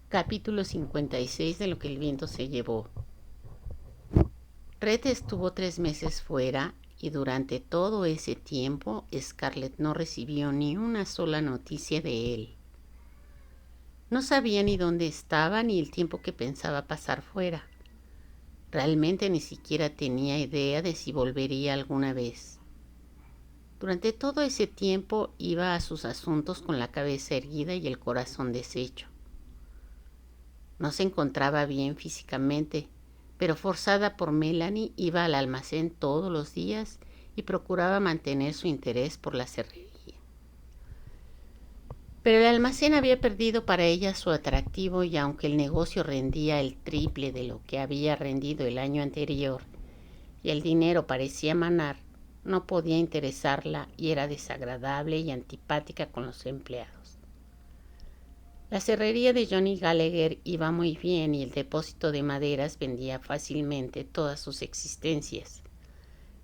Capítulo 56 de Lo que el viento se llevó. Red estuvo 3 meses fuera y durante todo ese tiempo Scarlett no recibió ni una sola noticia de él. No sabía ni dónde estaba ni el tiempo que pensaba pasar fuera. Realmente ni siquiera tenía idea de si volvería alguna vez. Durante todo ese tiempo iba a sus asuntos con la cabeza erguida y el corazón deshecho. No se encontraba bien físicamente, pero forzada por Melanie iba al almacén todos los días y procuraba mantener su interés por la cerrería. Pero el almacén había perdido para ella su atractivo y aunque el negocio rendía el triple de lo que había rendido el año anterior y el dinero parecía manar, no podía interesarla y era desagradable y antipática con los empleados. La cerrería de Johnny Gallagher iba muy bien y el depósito de maderas vendía fácilmente todas sus existencias,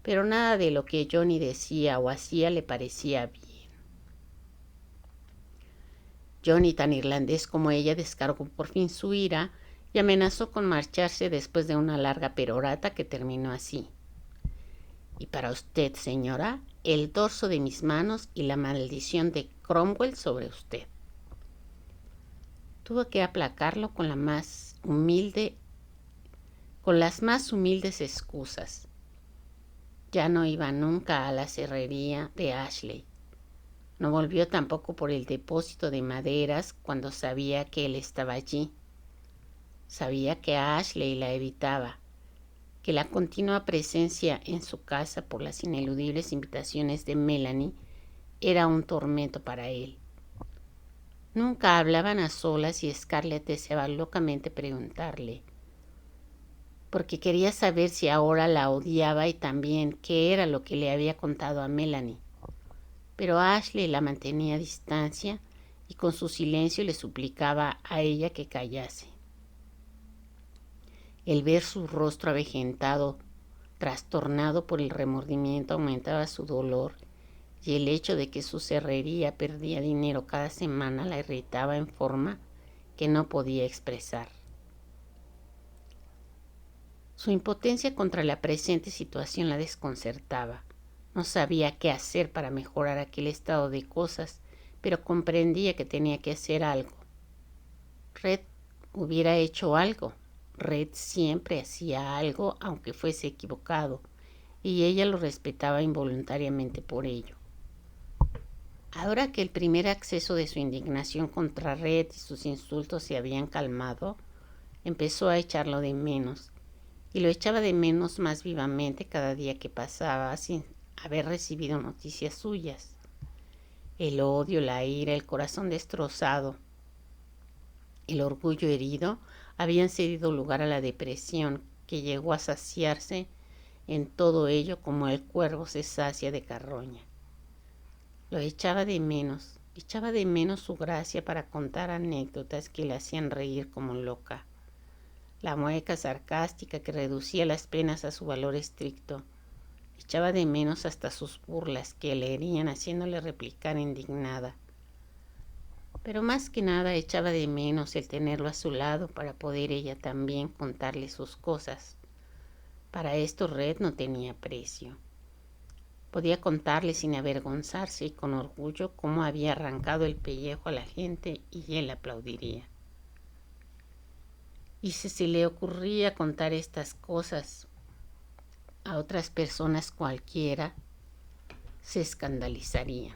pero nada de lo que Johnny decía o hacía le parecía bien. Johnny, tan irlandés como ella, descargó por fin su ira y amenazó con marcharse después de una larga perorata que terminó así. Y para usted, señora, el dorso de mis manos y la maldición de Cromwell sobre usted. Tuvo que aplacarlo con las más humildes excusas. Ya no iba nunca a la cerrería de Ashley. No volvió tampoco por el depósito de maderas cuando sabía que él estaba allí. Sabía que Ashley la evitaba, que la continua presencia en su casa por las ineludibles invitaciones de Melanie era un tormento para él. Nunca hablaban a solas y Scarlett deseaba locamente preguntarle, porque quería saber si ahora la odiaba y también qué era lo que le había contado a Melanie. Pero Ashley la mantenía a distancia y con su silencio le suplicaba a ella que callase. El ver su rostro avejentado, trastornado por el remordimiento, aumentaba su dolor y el hecho de que su cerrería perdía dinero cada semana la irritaba en forma que no podía expresar. Su impotencia contra la presente situación la desconcertaba. No sabía qué hacer para mejorar aquel estado de cosas, pero comprendía que tenía que hacer algo. Red hubiera hecho algo. Red siempre hacía algo, aunque fuese equivocado, y ella lo respetaba involuntariamente por ello. Ahora que el primer acceso de su indignación contra Red y sus insultos se habían calmado, empezó a echarlo de menos, y lo echaba de menos más vivamente cada día que pasaba sin haber recibido noticias suyas. El odio, la ira, el corazón destrozado, el orgullo herido habían cedido lugar a la depresión que llegó a saciarse en todo ello como el cuervo se sacia de carroña. Lo echaba de menos su gracia para contar anécdotas que le hacían reír como loca, la mueca sarcástica que reducía las penas a su valor estricto. Echaba de menos hasta sus burlas que le herían haciéndole replicar indignada. Pero más que nada echaba de menos el tenerlo a su lado para poder ella también contarle sus cosas. Para esto Red no tenía precio. Podía contarle sin avergonzarse y con orgullo cómo había arrancado el pellejo a la gente y él aplaudiría. Y si se le ocurría contar estas cosas a otras personas cualquiera, se escandalizarían.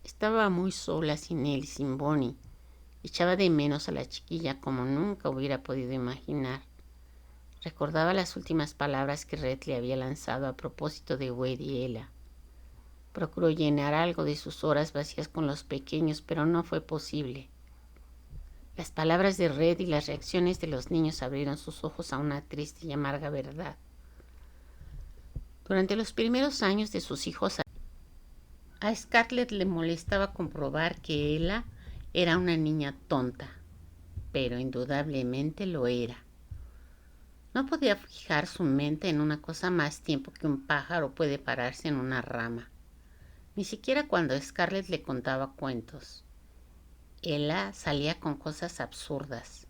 Estaba muy sola sin él y sin Bonnie. Echaba de menos a la chiquilla como nunca hubiera podido imaginar. Recordaba las últimas palabras que Red le había lanzado a propósito de Wade y Ella. Procuró llenar algo de sus horas vacías con los pequeños, pero no fue posible. Las palabras de Red y las reacciones de los niños abrieron sus ojos a una triste y amarga verdad. Durante los primeros años de sus hijos, a Scarlett le molestaba comprobar que Ella era una niña tonta, pero indudablemente lo era. No podía fijar su mente en una cosa más tiempo que un pájaro puede pararse en una rama, ni siquiera cuando Scarlett le contaba cuentos. Ella salía con cosas absurdas,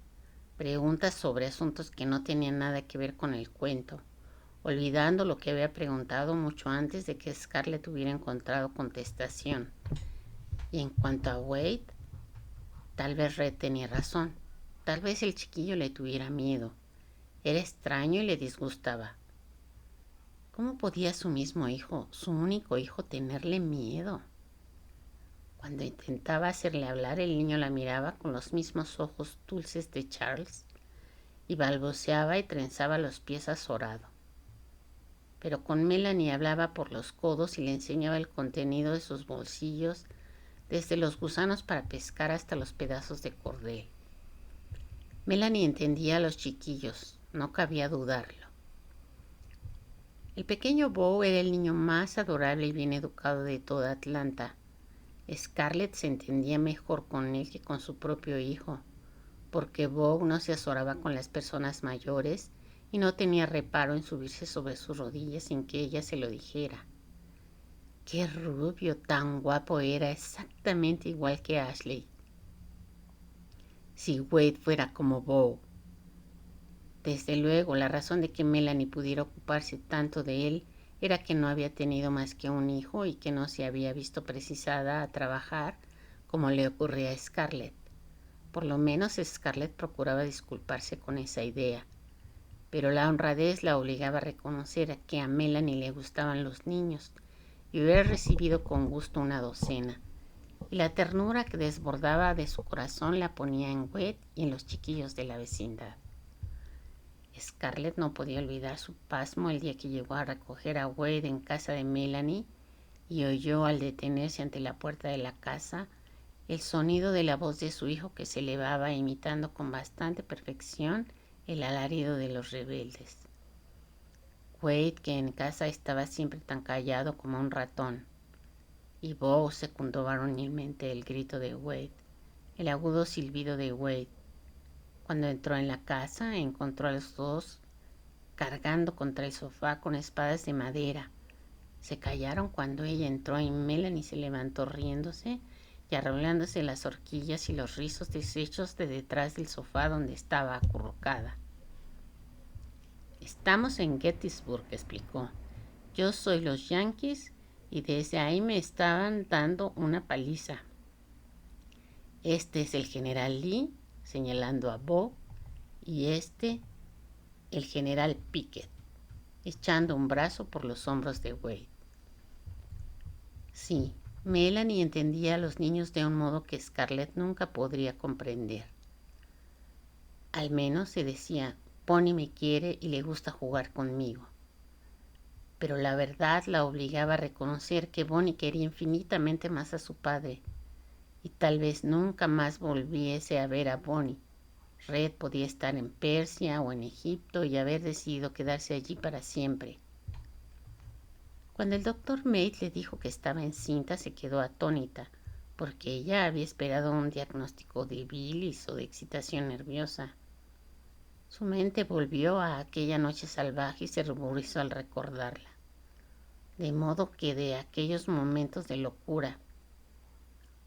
preguntas sobre asuntos que no tenían nada que ver con el cuento, olvidando lo que había preguntado mucho antes de que Scarlett hubiera encontrado contestación. Y en cuanto a Wade, tal vez Red tenía razón. Tal vez el chiquillo le tuviera miedo. Era extraño y le disgustaba. ¿Cómo podía su mismo hijo, su único hijo, tenerle miedo? Cuando intentaba hacerle hablar, el niño la miraba con los mismos ojos dulces de Charles y balbuceaba y trenzaba los pies azorado. Pero con Melanie hablaba por los codos y le enseñaba el contenido de sus bolsillos, desde los gusanos para pescar hasta los pedazos de cordel. Melanie entendía a los chiquillos, no cabía dudarlo. El pequeño Bo era el niño más adorable y bien educado de toda Atlanta. Scarlett se entendía mejor con él que con su propio hijo, porque Bo no se azoraba con las personas mayores y no tenía reparo en subirse sobre sus rodillas sin que ella se lo dijera. Qué rubio tan guapo era, exactamente igual que Ashley. Si Wade fuera como Bo. Desde luego, la razón de que Melanie pudiera ocuparse tanto de él era que no había tenido más que un hijo y que no se había visto precisada a trabajar como le ocurría a Scarlett. Por lo menos Scarlett procuraba disculparse con esa idea, pero la honradez la obligaba a reconocer que a Melanie le gustaban los niños y hubiera recibido con gusto una docena, y la ternura que desbordaba de su corazón la ponía en Wade y en los chiquillos de la vecindad. Scarlett no podía olvidar su pasmo el día que llegó a recoger a Wade en casa de Melanie y oyó al detenerse ante la puerta de la casa el sonido de la voz de su hijo que se elevaba imitando con bastante perfección el alarido de los rebeldes. Wade, que en casa estaba siempre tan callado como un ratón, y Bo secundó varonilmente el grito de Wade, el agudo silbido de Wade. Cuando entró en la casa, encontró a los dos cargando contra el sofá con espadas de madera. Se callaron cuando ella entró y Melanie se levantó riéndose y arrullándose las horquillas y los rizos deshechos de detrás del sofá donde estaba acurrucada. Estamos en Gettysburg, explicó. Yo soy los Yankees y desde ahí me estaban dando una paliza. Este es el general Lee, señalando a Bo, y este, el general Pickett, echando un brazo por los hombros de Wade. Sí, Melanie entendía a los niños de un modo que Scarlett nunca podría comprender. Al menos se decía, Bonnie me quiere y le gusta jugar conmigo. Pero la verdad la obligaba a reconocer que Bonnie quería infinitamente más a su padre y tal vez nunca más volviese a ver a Bonnie. Red podía estar en Persia o en Egipto y haber decidido quedarse allí para siempre. Cuando el doctor Meade le dijo que estaba encinta, se quedó atónita, porque ella había esperado un diagnóstico de bilis o de excitación nerviosa. Su mente volvió a aquella noche salvaje y se ruborizó al recordarla. De modo que de aquellos momentos de locura,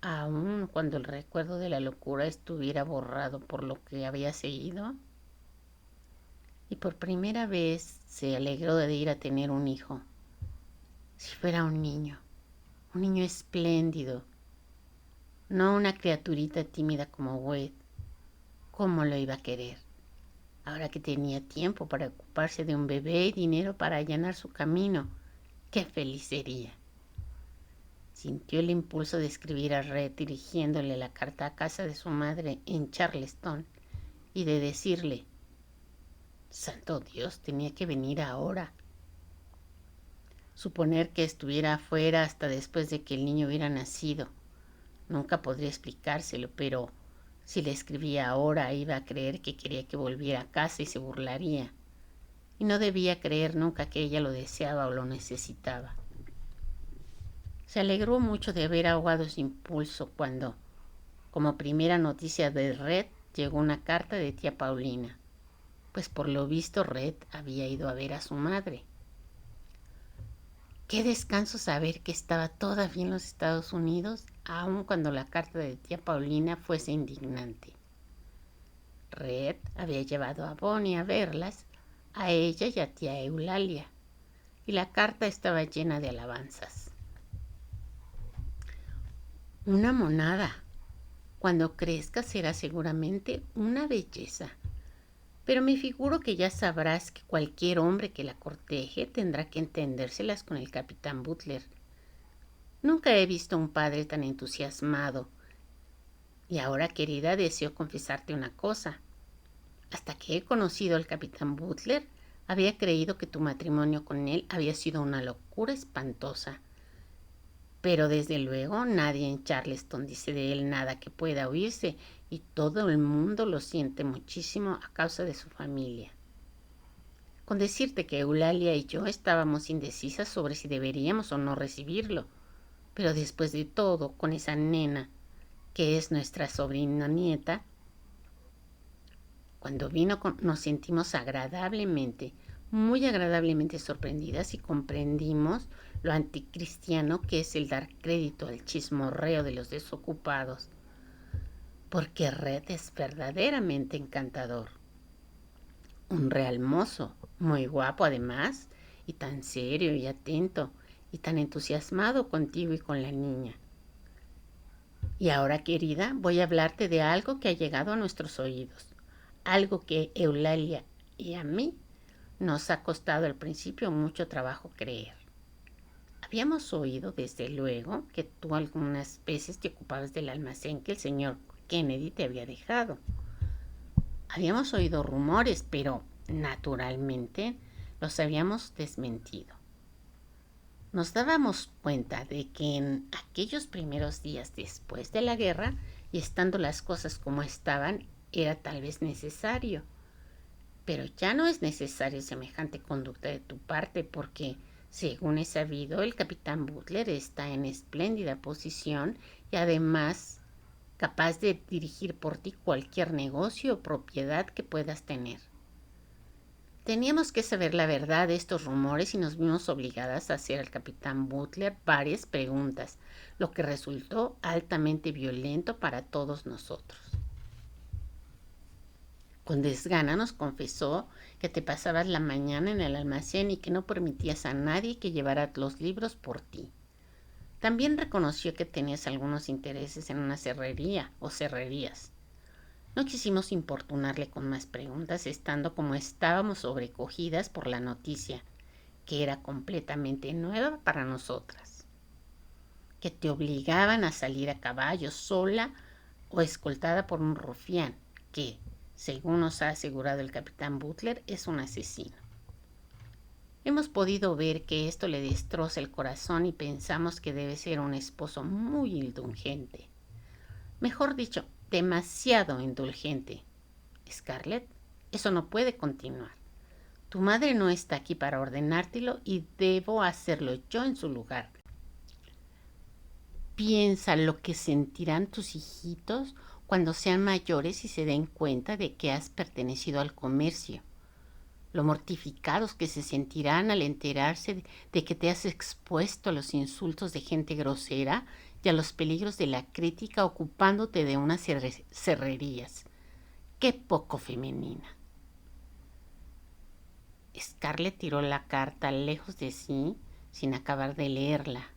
aun cuando el recuerdo de la locura estuviera borrado por lo que había seguido, y por primera vez se alegró de ir a tener un hijo. Si fuera un niño espléndido, no una criaturita tímida como Wade, ¿cómo lo iba a querer? Ahora que tenía tiempo para ocuparse de un bebé y dinero para allanar su camino, ¡qué feliz sería! Sintió el impulso de escribir a Red dirigiéndole la carta a casa de su madre en Charleston y de decirle, ¡santo Dios, tenía que venir ahora! Suponer que estuviera afuera hasta después de que el niño hubiera nacido. Nunca podría explicárselo, pero si le escribía ahora iba a creer que quería que volviera a casa y se burlaría. Y no debía creer nunca que ella lo deseaba o lo necesitaba. Se alegró mucho de haber ahogado su impulso cuando, como primera noticia de Red, llegó una carta de tía Paulina, pues por lo visto Red había ido a ver a su madre. Qué descanso saber que estaba todavía en los Estados Unidos, aun cuando la carta de tía Paulina fuese indignante. Red había llevado a Bonnie a verlas, a ella y a tía Eulalia, y la carta estaba llena de alabanzas. Una monada. Cuando crezca será seguramente una belleza. Pero me figuro que ya sabrás que cualquier hombre que la corteje tendrá que entendérselas con el capitán Butler. Nunca he visto un padre tan entusiasmado. Y ahora, querida, deseo confesarte una cosa. Hasta que he conocido al capitán Butler, había creído que tu matrimonio con él había sido una locura espantosa. Pero desde luego nadie en Charleston dice de él nada que pueda oírse y todo el mundo lo siente muchísimo a causa de su familia. Con decirte que Eulalia y yo estábamos indecisas sobre si deberíamos o no recibirlo. Pero después de todo, con esa nena, que es nuestra sobrina nieta, cuando vino nos sentimos muy agradablemente sorprendidas y comprendimos lo anticristiano que es el dar crédito al chismorreo de los desocupados. Porque Red es verdaderamente encantador. Un real mozo, muy guapo además, y tan serio y atento, y tan entusiasmado contigo y con la niña. Y ahora, querida, voy a hablarte de algo que ha llegado a nuestros oídos. Algo que Eulalia y a mí nos ha costado al principio mucho trabajo creer. Habíamos oído, desde luego, que tú algunas veces te ocupabas del almacén que el señor Kennedy te había dejado. Habíamos oído rumores, pero naturalmente los habíamos desmentido. Nos dábamos cuenta de que en aquellos primeros días después de la guerra, y estando las cosas como estaban, era tal vez necesario. Pero ya no es necesaria semejante conducta de tu parte porque, según he sabido, el capitán Butler está en espléndida posición y además capaz de dirigir por ti cualquier negocio o propiedad que puedas tener. Teníamos que saber la verdad de estos rumores y nos vimos obligadas a hacer al capitán Butler varias preguntas, lo que resultó altamente violento para todos nosotros. Con desgana nos confesó que te pasabas la mañana en el almacén y que no permitías a nadie que llevara los libros por ti. También reconoció que tenías algunos intereses en una serrería o serrerías. No quisimos importunarle con más preguntas, estando como estábamos sobrecogidas por la noticia, que era completamente nueva para nosotras. Que te obligaban a salir a caballo sola o escoltada por un rufián, que, según nos ha asegurado el capitán Butler, es un asesino. Hemos podido ver que esto le destroza el corazón y pensamos que debe ser un esposo muy indulgente. Mejor dicho, demasiado indulgente. Scarlett, eso no puede continuar. Tu madre no está aquí para ordenártelo y debo hacerlo yo en su lugar. Piensa lo que sentirán tus hijitos cuando sean mayores y se den cuenta de que has pertenecido al comercio. Lo mortificados que se sentirán al enterarse de que te has expuesto a los insultos de gente grosera y a los peligros de la crítica ocupándote de unas cerrerías. ¡Qué poco femenina! Scarlett tiró la carta lejos de sí sin acabar de leerla.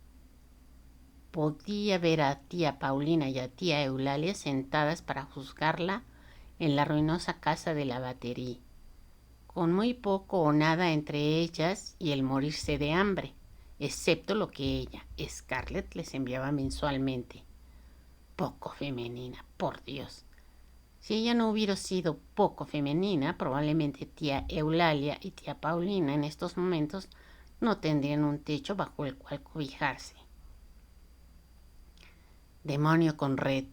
Podía ver a tía Paulina y a tía Eulalia sentadas para juzgarla en la ruinosa casa de la batería, con muy poco o nada entre ellas y el morirse de hambre, excepto lo que ella, Scarlett, les enviaba mensualmente. Poco femenina, por Dios. Si ella no hubiera sido poco femenina, probablemente tía Eulalia y tía Paulina en estos momentos no tendrían un techo bajo el cual cobijarse. Demonio con Red,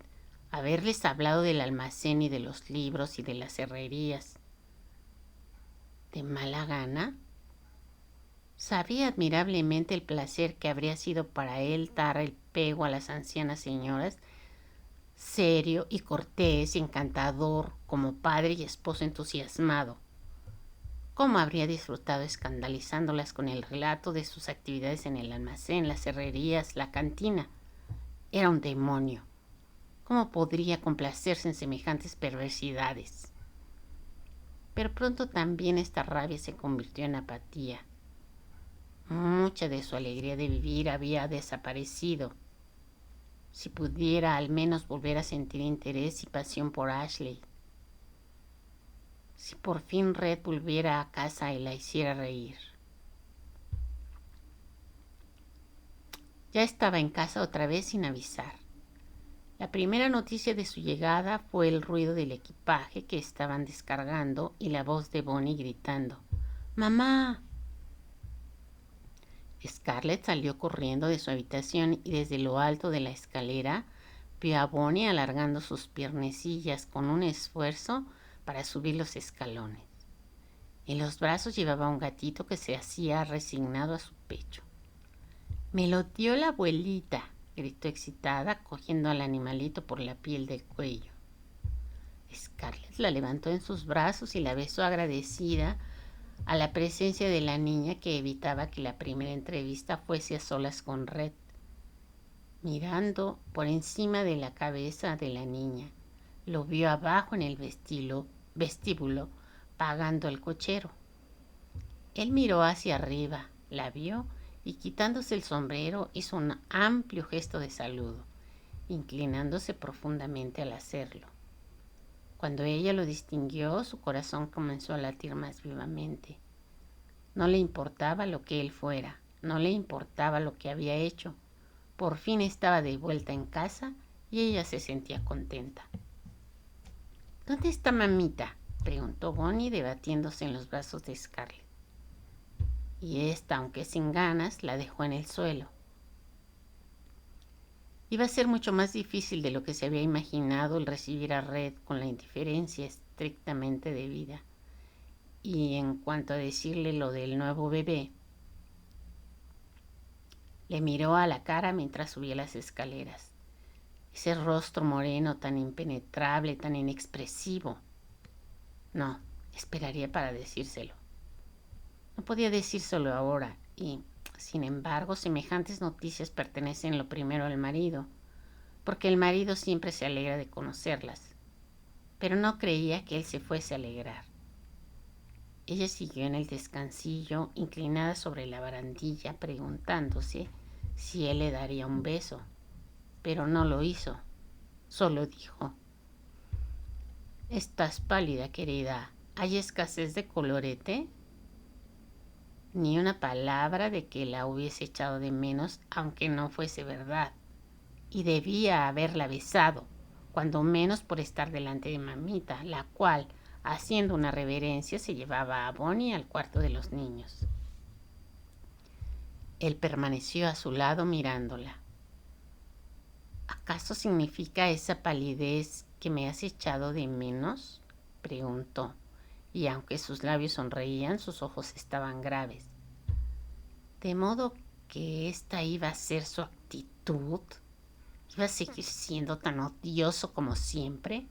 haberles hablado del almacén y de los libros y de las herrerías. ¿De mala gana? Sabía admirablemente el placer que habría sido para él dar el pego a las ancianas señoras, serio y cortés y encantador como padre y esposo entusiasmado. cómo habría disfrutado escandalizándolas con el relato de sus actividades en el almacén, las herrerías, la cantina. Era un demonio. ¿Cómo podría complacerse en semejantes perversidades? Pero pronto también esta rabia se convirtió en apatía. Mucha de su alegría de vivir había desaparecido. Si pudiera al menos volver a sentir interés y pasión por Ashley. Si por fin Red volviera a casa y la hiciera reír. Ya estaba en casa otra vez sin avisar. La primera noticia de su llegada fue el ruido del equipaje que estaban descargando y la voz de Bonnie gritando: ¡Mamá! Scarlett salió corriendo de su habitación y desde lo alto de la escalera vio a Bonnie alargando sus piernecillas con un esfuerzo para subir los escalones. En los brazos llevaba un gatito que se hacía resignado a su pecho. «Me lo dio la abuelita», gritó excitada, cogiendo al animalito por la piel del cuello. Scarlett la levantó en sus brazos y la besó agradecida a la presencia de la niña que evitaba que la primera entrevista fuese a solas con Red. Mirando por encima de la cabeza de la niña, lo vio abajo en el vestíbulo pagando el cochero. Él miró hacia arriba, la vio y quitándose el sombrero hizo un amplio gesto de saludo, inclinándose profundamente al hacerlo. Cuando ella lo distinguió, su corazón comenzó a latir más vivamente. No le importaba lo que él fuera, no le importaba lo que había hecho. Por fin estaba de vuelta en casa y ella se sentía contenta. «¿Dónde está mamita?», preguntó Bonnie, debatiéndose en los brazos de Scarlett. Y ésta, aunque sin ganas, la dejó en el suelo. Iba a ser mucho más difícil de lo que se había imaginado el recibir a Red con la indiferencia estrictamente debida. Y en cuanto a decirle lo del nuevo bebé, le miró a la cara mientras subía las escaleras. Ese rostro moreno tan impenetrable, tan inexpresivo. No, esperaría para decírselo. No podía decírselo ahora y, sin embargo, semejantes noticias pertenecen lo primero al marido, porque el marido siempre se alegra de conocerlas. Pero no creía que él se fuese a alegrar. Ella siguió en el descansillo, inclinada sobre la barandilla, preguntándose si él le daría un beso, pero no lo hizo. Solo dijo: «Estás pálida, querida. ¿Hay escasez de colorete?». Ni una palabra de que la hubiese echado de menos, aunque no fuese verdad. Y debía haberla besado, cuando menos por estar delante de mamita, la cual, haciendo una reverencia, se llevaba a Bonnie al cuarto de los niños. Él permaneció a su lado mirándola. «¿Acaso significa esa palidez que me has echado de menos?», preguntó, y aunque sus labios sonreían, sus ojos estaban graves. ¿De modo que esta iba a ser su actitud? ¿Iba a seguir siendo tan odioso como siempre?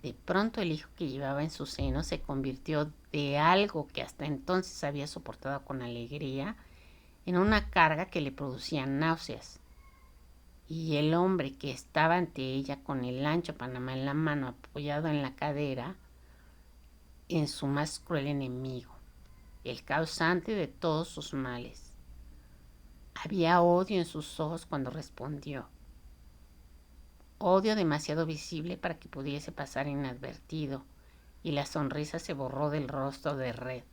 De pronto el hijo que llevaba en su seno se convirtió de algo que hasta entonces había soportado con alegría en una carga que le producía náuseas. Y el hombre que estaba ante ella con el ancho Panamá en la mano apoyado en la cadera, en su más cruel enemigo, el causante de todos sus males. Había odio en sus ojos cuando respondió. Odio demasiado visible para que pudiese pasar inadvertido, y la sonrisa se borró del rostro de Red.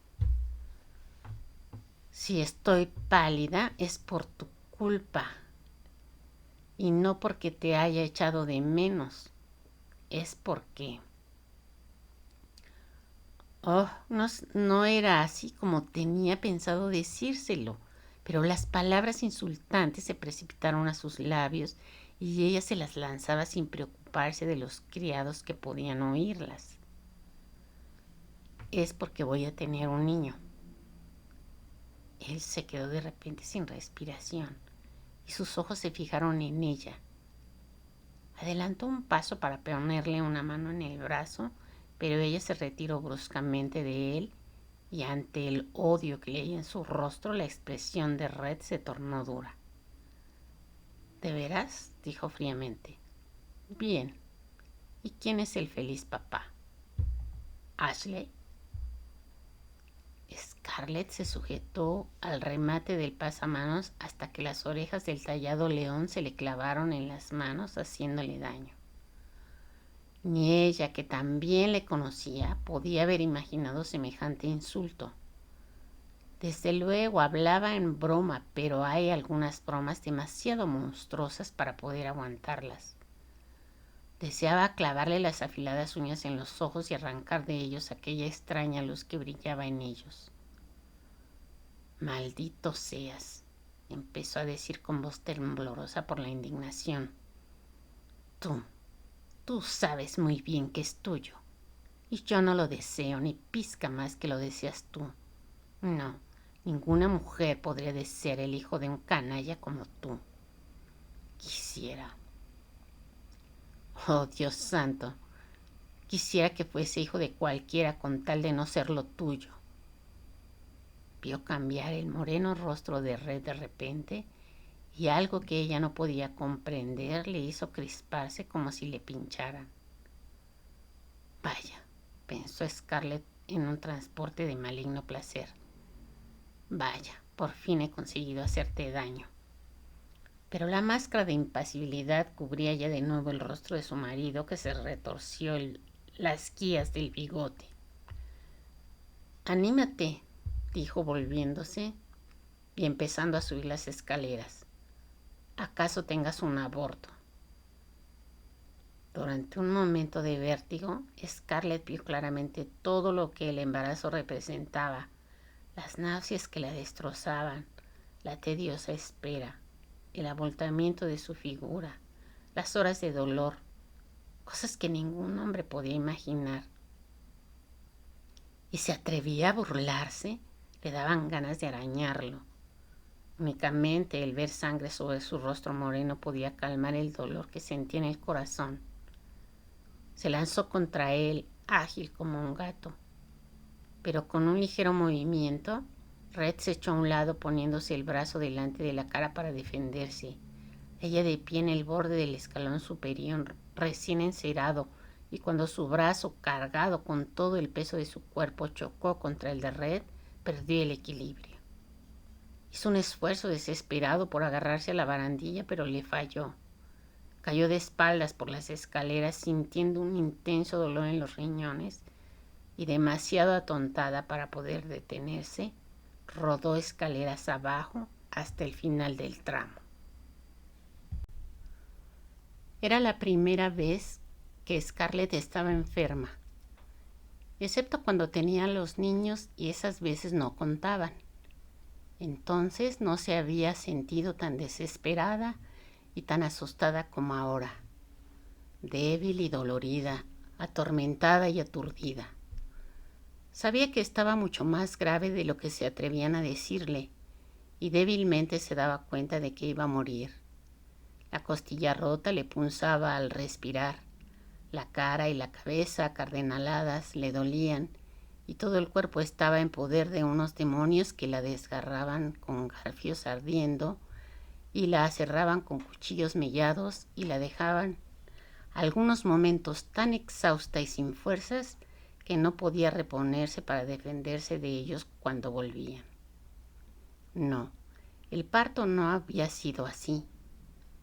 «Si estoy pálida es por tu culpa, y no porque te haya echado de menos, es porque...». Oh, no era así como tenía pensado decírselo, pero las palabras insultantes se precipitaron a sus labios y ella se las lanzaba sin preocuparse de los criados que podían oírlas. «Es porque voy a tener un niño». Él se quedó de repente sin respiración y sus ojos se fijaron en ella. Adelantó un paso para ponerle una mano en el brazo, pero ella se retiró bruscamente de él y ante el odio que leía en su rostro, la expresión de Red se tornó dura. ¿De veras?, dijo fríamente. Bien. ¿Y quién es el feliz papá? ¿Ashley? Scarlett se sujetó al remate del pasamanos hasta que las orejas del tallado león se le clavaron en las manos, haciéndole daño. Ni ella, que también le conocía, podía haber imaginado semejante insulto. Desde luego hablaba en broma, pero hay algunas bromas demasiado monstruosas para poder aguantarlas. Deseaba clavarle las afiladas uñas en los ojos y arrancar de ellos aquella extraña luz que brillaba en ellos. Maldito seas, empezó a decir con voz temblorosa por la indignación. Tú sabes muy bien que es tuyo, y yo no lo deseo ni pizca más que lo deseas tú. No, ninguna mujer podría desear el hijo de un canalla como tú. Quisiera. Oh, Dios santo, quisiera que fuese hijo de cualquiera con tal de no ser lo tuyo. Vio cambiar el moreno rostro de Red de repente y algo que ella no podía comprender le hizo crisparse como si le pincharan. Vaya, pensó Scarlett en un transporte de maligno placer. Vaya, por fin he conseguido hacerte daño. Pero la máscara de impasibilidad cubría ya de nuevo el rostro de su marido, que se retorció las guías del bigote. Anímate, dijo volviéndose y empezando a subir las escaleras. ¿Acaso tengas un aborto? Durante un momento de vértigo, Scarlett vio claramente todo lo que el embarazo representaba, las náuseas que la destrozaban, la tediosa espera, el abultamiento de su figura, las horas de dolor, cosas que ningún hombre podía imaginar. Y se atrevía a burlarse, le daban ganas de arañarlo. Únicamente el ver sangre sobre su rostro moreno podía calmar el dolor que sentía en el corazón. Se lanzó contra él, ágil como un gato. Pero con un ligero movimiento, Red se echó a un lado poniéndose el brazo delante de la cara para defenderse. Ella de pie en el borde del escalón superior, recién encerado, y cuando su brazo, cargado con todo el peso de su cuerpo, chocó contra el de Red, perdió el equilibrio. Hizo un esfuerzo desesperado por agarrarse a la barandilla, pero le falló. Cayó de espaldas por las escaleras sintiendo un intenso dolor en los riñones y demasiado atontada para poder detenerse, rodó escaleras abajo hasta el final del tramo. Era la primera vez que Scarlett estaba enferma, excepto cuando tenía a los niños y esas veces no contaban. Entonces no se había sentido tan desesperada y tan asustada como ahora, débil y dolorida, atormentada y aturdida. Sabía que estaba mucho más grave de lo que se atrevían a decirle, y débilmente se daba cuenta de que iba a morir. La costilla rota le punzaba al respirar, la cara y la cabeza acardenaladas le dolían, y todo el cuerpo estaba en poder de unos demonios que la desgarraban con garfios ardiendo y la aserraban con cuchillos mellados y la dejaban algunos momentos tan exhausta y sin fuerzas que no podía reponerse para defenderse de ellos cuando volvían. No, el parto no había sido así.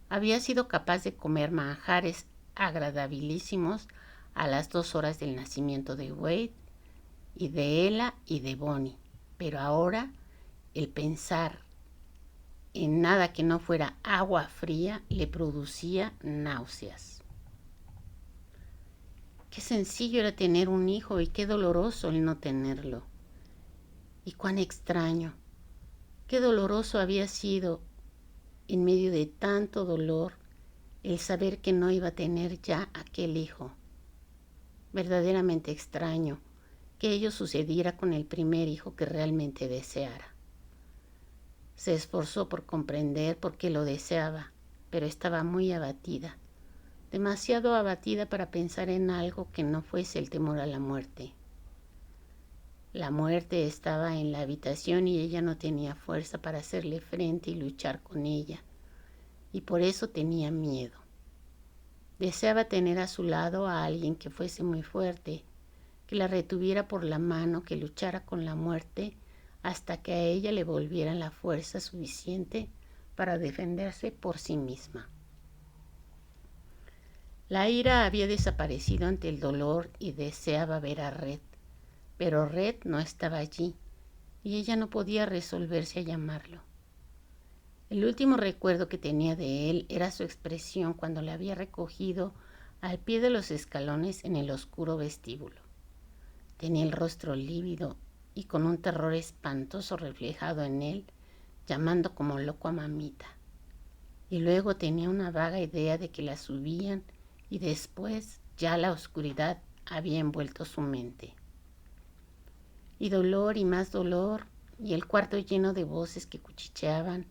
Había sido capaz de comer manjares agradabilísimos a las 2 horas del nacimiento de Wade y de Ella y de Bonnie, pero ahora el pensar en nada que no fuera agua fría le producía náuseas. Qué sencillo era tener un hijo y qué doloroso el no tenerlo. Y cuán extraño, qué doloroso había sido en medio de tanto dolor el saber que no iba a tener ya aquel hijo. Verdaderamente extraño que ello sucediera con el primer hijo que realmente deseara. Se esforzó por comprender por qué lo deseaba, pero estaba muy abatida, demasiado abatida para pensar en algo que no fuese el temor a la muerte. La muerte estaba en la habitación y ella no tenía fuerza para hacerle frente y luchar con ella, y por eso tenía miedo. Deseaba tener a su lado a alguien que fuese muy fuerte, que la retuviera por la mano, que luchara con la muerte hasta que a ella le volviera la fuerza suficiente para defenderse por sí misma. La ira había desaparecido ante el dolor y deseaba ver a Red, pero Red no estaba allí y ella no podía resolverse a llamarlo. El último recuerdo que tenía de él era su expresión cuando le había recogido al pie de los escalones en el oscuro vestíbulo. Tenía el rostro lívido y con un terror espantoso reflejado en él, llamando como loco a mamita. Y luego tenía una vaga idea de que la subían y después ya la oscuridad había envuelto su mente. Y dolor y más dolor, y el cuarto lleno de voces que cuchicheaban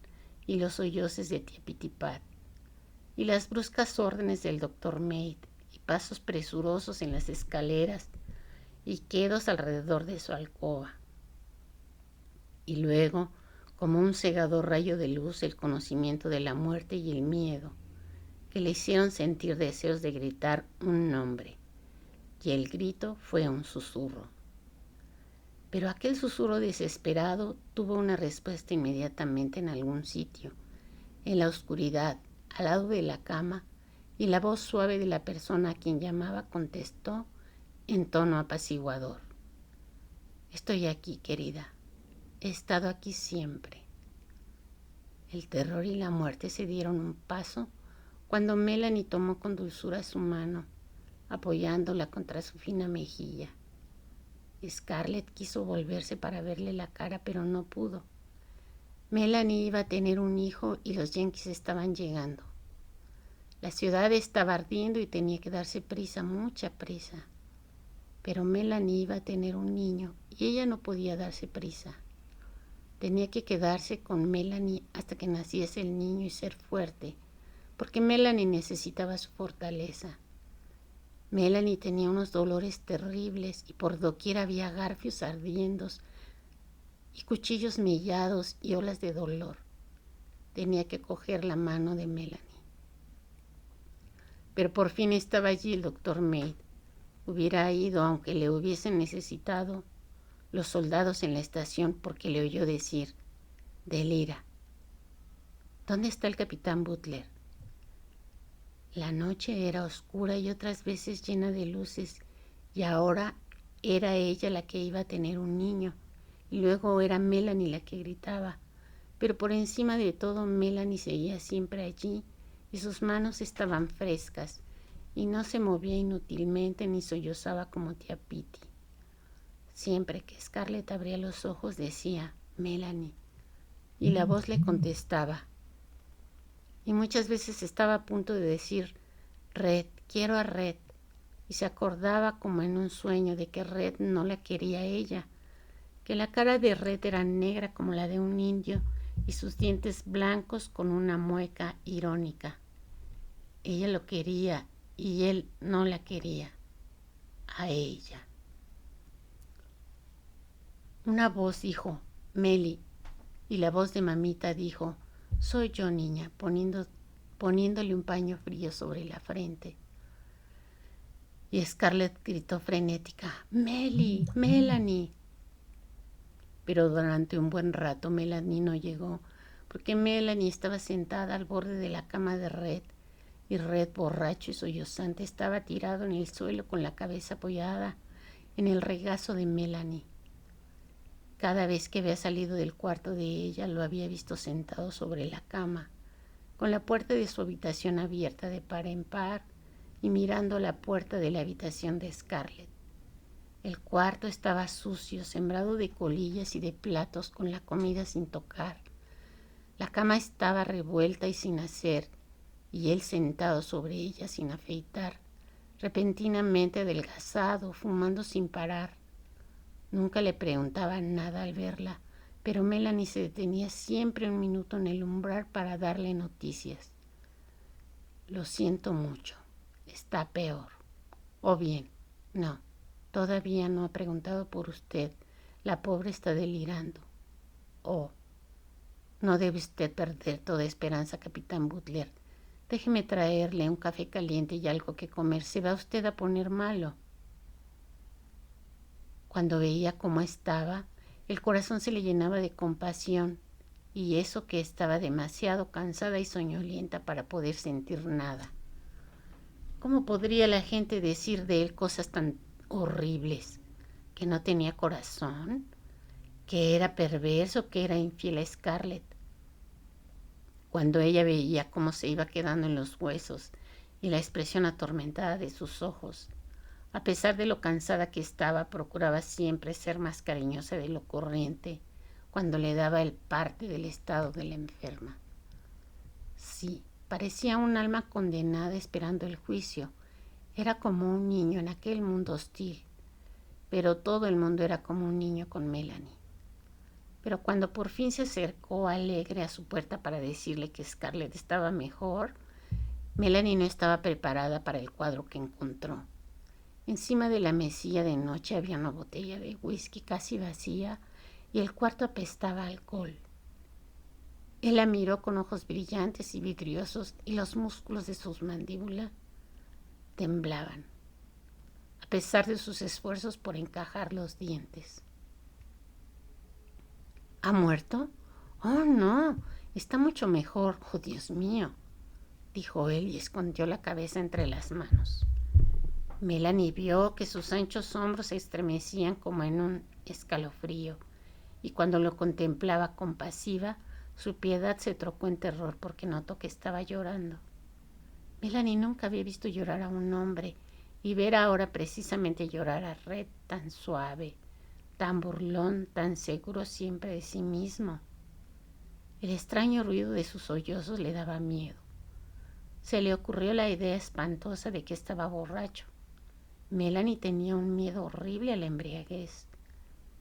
y los sollozos de tía Pitipat, y las bruscas órdenes del doctor Meade, y pasos presurosos en las escaleras, y quedos alrededor de su alcoba. Y luego, como un cegador rayo de luz, el conocimiento de la muerte y el miedo, que le hicieron sentir deseos de gritar un nombre. Y el grito fue un susurro. Pero aquel susurro desesperado tuvo una respuesta inmediatamente en algún sitio, en la oscuridad, al lado de la cama, y la voz suave de la persona a quien llamaba contestó en tono apaciguador. Estoy aquí, querida. He estado aquí siempre. El terror y la muerte se dieron un paso cuando Melanie tomó con dulzura su mano, apoyándola contra su fina mejilla. Scarlett quiso volverse para verle la cara, pero no pudo. Melanie iba a tener un hijo y los yanquis estaban llegando. La ciudad estaba ardiendo y tenía que darse prisa, mucha prisa. Pero Melanie iba a tener un niño y ella no podía darse prisa. Tenía que quedarse con Melanie hasta que naciese el niño y ser fuerte, porque Melanie necesitaba su fortaleza. Melanie tenía unos dolores terribles y por doquier había garfios ardiendo y cuchillos mellados y olas de dolor. Tenía que coger la mano de Melanie. Pero por fin estaba allí el doctor Meade. Hubiera ido aunque le hubiesen necesitado los soldados en la estación porque le oyó decir, delira. ¿Dónde está el capitán Butler? La noche era oscura y otras veces llena de luces, y ahora era ella la que iba a tener un niño, y luego era Melanie la que gritaba, pero por encima de todo Melanie seguía siempre allí, y sus manos estaban frescas, y no se movía inútilmente ni sollozaba como tía Pitty. Siempre que Scarlett abría los ojos decía, Melanie, y la voz le contestaba. Y muchas veces estaba a punto de decir, Red, quiero a Red, y se acordaba como en un sueño de que Red no la quería a ella, que la cara de Red era negra como la de un indio y sus dientes blancos con una mueca irónica. Ella lo quería y él no la quería, a ella. Una voz dijo, Meli, y la voz de mamita dijo, soy yo, niña, poniéndole un paño frío sobre la frente. Y Scarlett gritó frenética, Meli, Melanie. Pero durante un buen rato Melanie no llegó, porque Melanie estaba sentada al borde de la cama de Red, y Red, borracho y sollozante, estaba tirado en el suelo con la cabeza apoyada en el regazo de Melanie. Cada vez que había salido del cuarto de ella, lo había visto sentado sobre la cama, con la puerta de su habitación abierta de par en par y mirando la puerta de la habitación de Scarlett. El cuarto estaba sucio, sembrado de colillas y de platos con la comida sin tocar. La cama estaba revuelta y sin hacer, y él sentado sobre ella sin afeitar, repentinamente adelgazado, fumando sin parar. Nunca le preguntaba nada al verla, pero Melanie se detenía siempre un minuto en el umbral para darle noticias. Lo siento mucho, está peor. O bien, no, todavía no ha preguntado por usted. La pobre está delirando. Oh, no debe usted perder toda esperanza, capitán Butler. Déjeme traerle un café caliente y algo que comer. Se va usted a poner malo. Cuando veía cómo estaba, el corazón se le llenaba de compasión, y eso que estaba demasiado cansada y soñolienta para poder sentir nada. ¿Cómo podría la gente decir de él cosas tan horribles? ¿Que no tenía corazón? ¿Que era perverso? ¿Que era infiel a Scarlett? Cuando ella veía cómo se iba quedando en los huesos y la expresión atormentada de sus ojos, a pesar de lo cansada que estaba, procuraba siempre ser más cariñosa de lo corriente cuando le daba el parte del estado de la enferma. Sí, parecía un alma condenada esperando el juicio. Era como un niño en aquel mundo hostil, pero todo el mundo era como un niño con Melanie. Pero cuando por fin se acercó alegre a su puerta para decirle que Scarlett estaba mejor, Melanie no estaba preparada para el cuadro que encontró. Encima de la mesilla de noche había una botella de whisky casi vacía y el cuarto apestaba a alcohol. Él la miró con ojos brillantes y vidriosos y los músculos de sus mandíbulas temblaban, a pesar de sus esfuerzos por encajar los dientes. ¿Ha muerto? Oh, no, está mucho mejor. Oh, Dios mío, dijo él y escondió la cabeza entre las manos. Melanie vio que sus anchos hombros se estremecían como en un escalofrío, y cuando lo contemplaba compasiva, su piedad se trocó en terror porque notó que estaba llorando. Melanie nunca había visto llorar a un hombre, y ver ahora precisamente llorar a Red tan suave, tan burlón, tan seguro siempre de sí mismo. El extraño ruido de sus sollozos le daba miedo. Se le ocurrió la idea espantosa de que estaba borracho. Melanie tenía un miedo horrible a la embriaguez,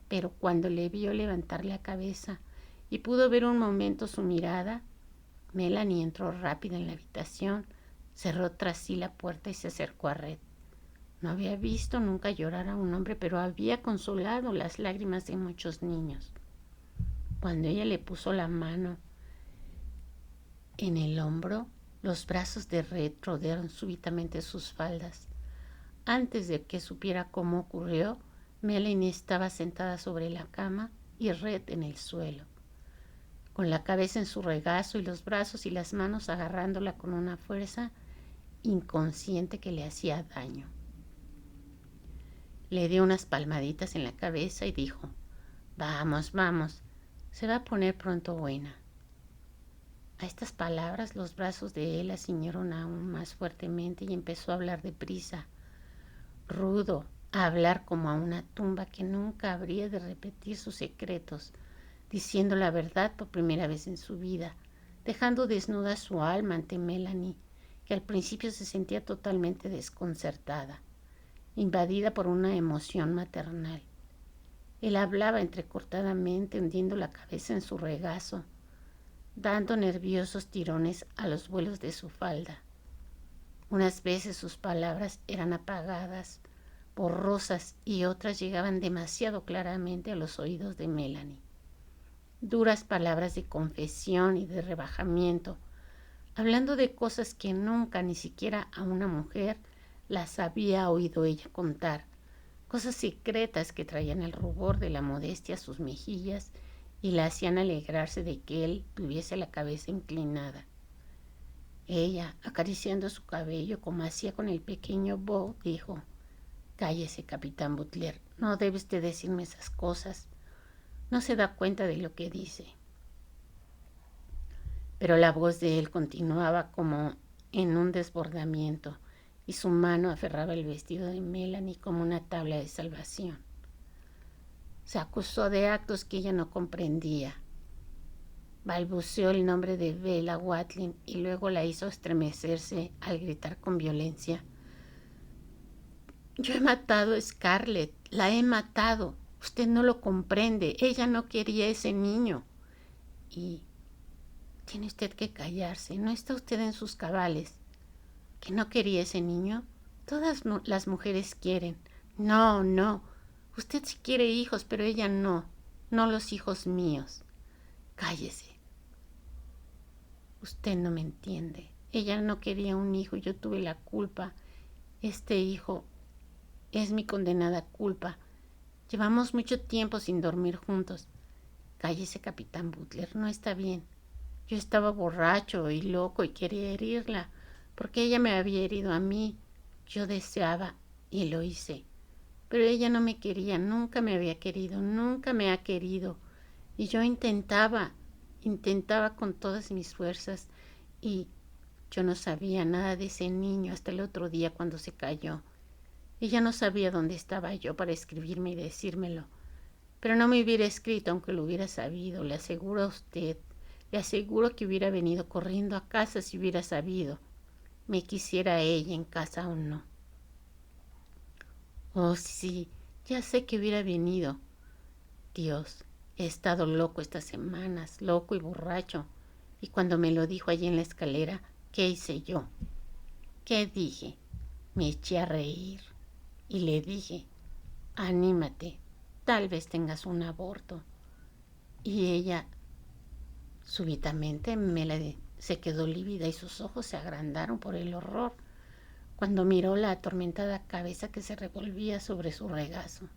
pero cuando le vio levantar la cabeza y pudo ver un momento su mirada, Melanie entró rápida en la habitación, cerró tras sí la puerta y se acercó a Red. No había visto nunca llorar a un hombre, pero había consolado las lágrimas de muchos niños. Cuando ella le puso la mano en el hombro, los brazos de Red rodearon súbitamente sus faldas. Antes de que supiera cómo ocurrió, Melanie estaba sentada sobre la cama y Red en el suelo, con la cabeza en su regazo y los brazos y las manos agarrándola con una fuerza inconsciente que le hacía daño. Le dio unas palmaditas en la cabeza y dijo: Vamos, vamos, se va a poner pronto buena. A estas palabras los brazos de él la ciñeron aún más fuertemente y empezó a hablar deprisa, rudo, a hablar como a una tumba que nunca habría de repetir sus secretos, diciendo la verdad por primera vez en su vida, dejando desnuda su alma ante Melanie, que al principio se sentía totalmente desconcertada, invadida por una emoción maternal. Él hablaba entrecortadamente, hundiendo la cabeza en su regazo, dando nerviosos tirones a los vuelos de su falda. Unas veces sus palabras eran apagadas, borrosas, y otras llegaban demasiado claramente a los oídos de Melanie. Duras palabras de confesión y de rebajamiento, hablando de cosas que nunca, ni siquiera a una mujer, las había oído ella contar, cosas secretas que traían el rubor de la modestia a sus mejillas y la hacían alegrarse de que él tuviese la cabeza inclinada. Ella, acariciando su cabello como hacía con el pequeño Bo, dijo: Cállese, capitán Butler, no debe usted decirme esas cosas. No se da cuenta de lo que dice. Pero la voz de él continuaba como en un desbordamiento, y su mano aferraba el vestido de Melanie como una tabla de salvación. Se acusó de actos que ella no comprendía. Balbuceó el nombre de Bella Watling y luego la hizo estremecerse al gritar con violencia: Yo he matado a Scarlett, la he matado. Usted no lo comprende, ella no quería ese niño. Y tiene usted que callarse, no está usted en sus cabales. ¿Que no quería ese niño? Todas las mujeres quieren. No, no, Usted sí quiere hijos, pero ella no. No los hijos míos. Cállese. Usted no me entiende. Ella no quería un hijo, yo tuve la culpa. Este hijo es mi condenada culpa. Llevamos mucho tiempo sin dormir juntos. Cállese, capitán Butler, no está bien. Yo estaba borracho y loco y quería herirla, porque ella me había herido a mí. Yo deseaba y lo hice. Pero ella no me quería, nunca me había querido, nunca me ha querido. Y yo intentaba con todas mis fuerzas y yo no sabía nada de ese niño hasta el otro día cuando se cayó. Ella no sabía dónde estaba yo para escribirme y decírmelo. Pero no me hubiera escrito aunque lo hubiera sabido, le aseguro a usted. Le aseguro que hubiera venido corriendo a casa si hubiera sabido. Me quisiera ella en casa o no. Oh, sí, ya sé que hubiera venido. Dios, he estado loco estas semanas, loco y borracho. Y cuando me lo dijo allí en la escalera, ¿qué hice yo? ¿Qué dije? Me eché a reír y le dije, anímate, tal vez tengas un aborto. Y ella súbitamente se quedó lívida y sus ojos se agrandaron por el horror cuando miró la atormentada cabeza que se revolvía sobre su regazo.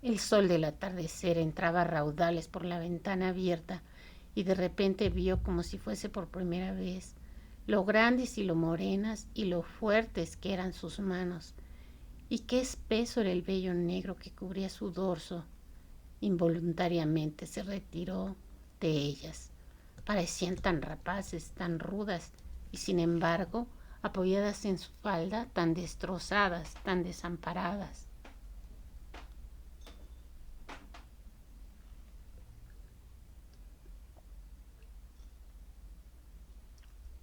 El sol del atardecer entraba a raudales por la ventana abierta y de repente vio como si fuese por primera vez lo grandes y lo morenas y lo fuertes que eran sus manos y qué espeso era el vello negro que cubría su dorso. Involuntariamente se retiró de ellas. Parecían tan rapaces, tan rudas y sin embargo, apoyadas en su falda, tan destrozadas, tan desamparadas.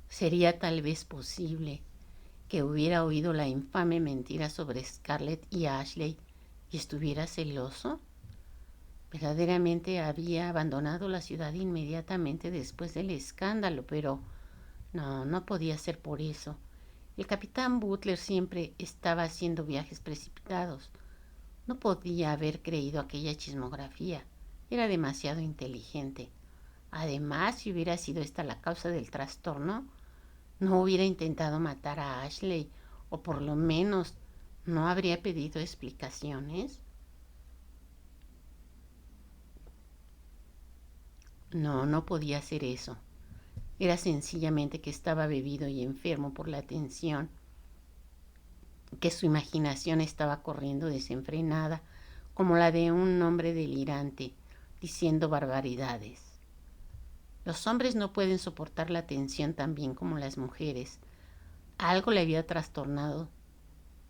Sería tal vez posible que hubiera oído la infame mentira sobre Scarlett y Ashley y estuviera celoso. Verdaderamente había abandonado la ciudad inmediatamente después del escándalo, pero no podía ser por eso. El capitán Butler siempre estaba haciendo viajes precipitados. No podía haber creído aquella chismografía. Era demasiado inteligente. Además, si hubiera sido esta la causa del trastorno, no hubiera intentado matar a Ashley, o por lo menos no habría pedido explicaciones. No podía hacer eso. Era sencillamente que estaba bebido y enfermo por la tensión, que su imaginación estaba corriendo desenfrenada como la de un hombre delirante, diciendo barbaridades. Los hombres no pueden soportar la tensión tan bien como las mujeres. Algo le había trastornado.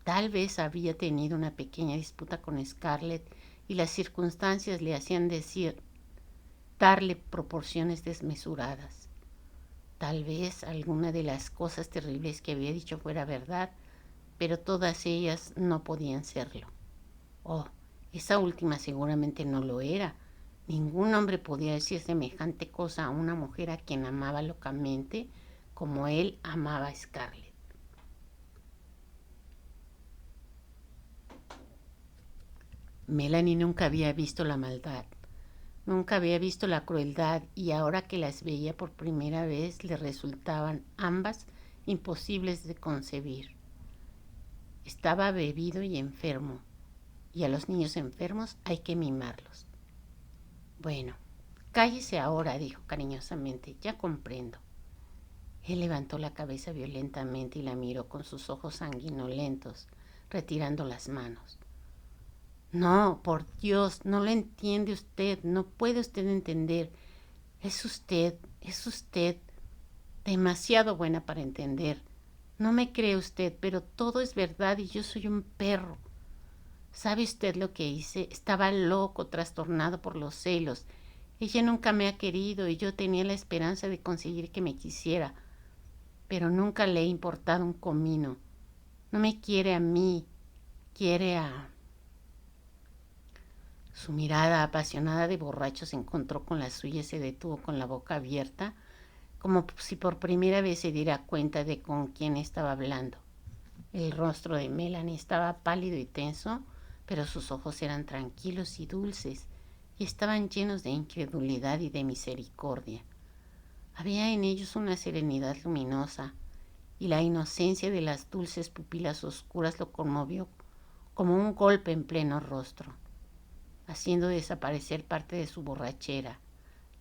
Tal vez había tenido una pequeña disputa con Scarlett y las circunstancias le hacían darle proporciones desmesuradas. Tal vez alguna de las cosas terribles que había dicho fuera verdad, pero todas ellas no podían serlo. Oh, esa última seguramente no lo era. Ningún hombre podía decir semejante cosa a una mujer a quien amaba locamente como él amaba a Scarlett. Melanie nunca había visto la maldad, nunca había visto la crueldad y ahora que las veía por primera vez le resultaban ambas imposibles de concebir. Estaba bebido y enfermo, y a los niños enfermos hay que mimarlos. Bueno, cállese ahora, dijo cariñosamente, ya comprendo. Él levantó la cabeza violentamente y la miró con sus ojos sanguinolentos, retirando las manos. No, por Dios, no lo entiende usted, no puede usted entender. Es usted demasiado buena para entender. No me cree usted, pero todo es verdad y yo soy un perro. ¿Sabe usted lo que hice? Estaba loco, trastornado por los celos. Ella nunca me ha querido y yo tenía la esperanza de conseguir que me quisiera, pero nunca le he importado un comino. No me quiere a mí, quiere a... Su mirada apasionada de borracho se encontró con la suya y se detuvo con la boca abierta, como si por primera vez se diera cuenta de con quién estaba hablando. El rostro de Melanie estaba pálido y tenso, pero sus ojos eran tranquilos y dulces y estaban llenos de incredulidad y de misericordia. Había en ellos una serenidad luminosa y la inocencia de las dulces pupilas oscuras lo conmovió como un golpe en pleno rostro, haciendo desaparecer parte de su borrachera,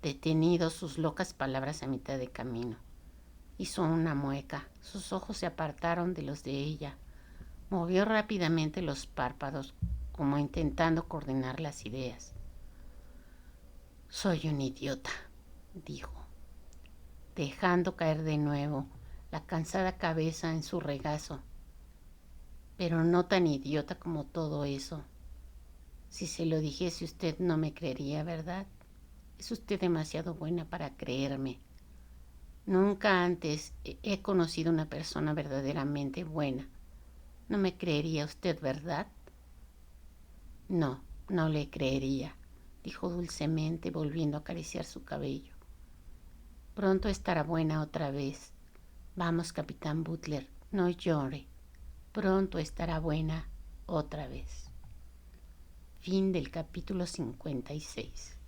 detenido sus locas palabras a mitad de camino. Hizo una mueca, sus ojos se apartaron de los de ella, movió rápidamente los párpados como intentando coordinar las ideas. Soy un idiota, dijo, dejando caer de nuevo la cansada cabeza en su regazo. Pero no tan idiota como todo eso. Si se lo dijese usted no me creería, ¿verdad? Es usted demasiado buena para creerme. Nunca antes he conocido una persona verdaderamente buena. ¿No me creería usted, verdad? No, no le creería, dijo dulcemente, volviendo a acariciar su cabello. Pronto estará buena otra vez. Vamos, capitán Butler, no llore. Pronto estará buena otra vez. Fin del capítulo 56.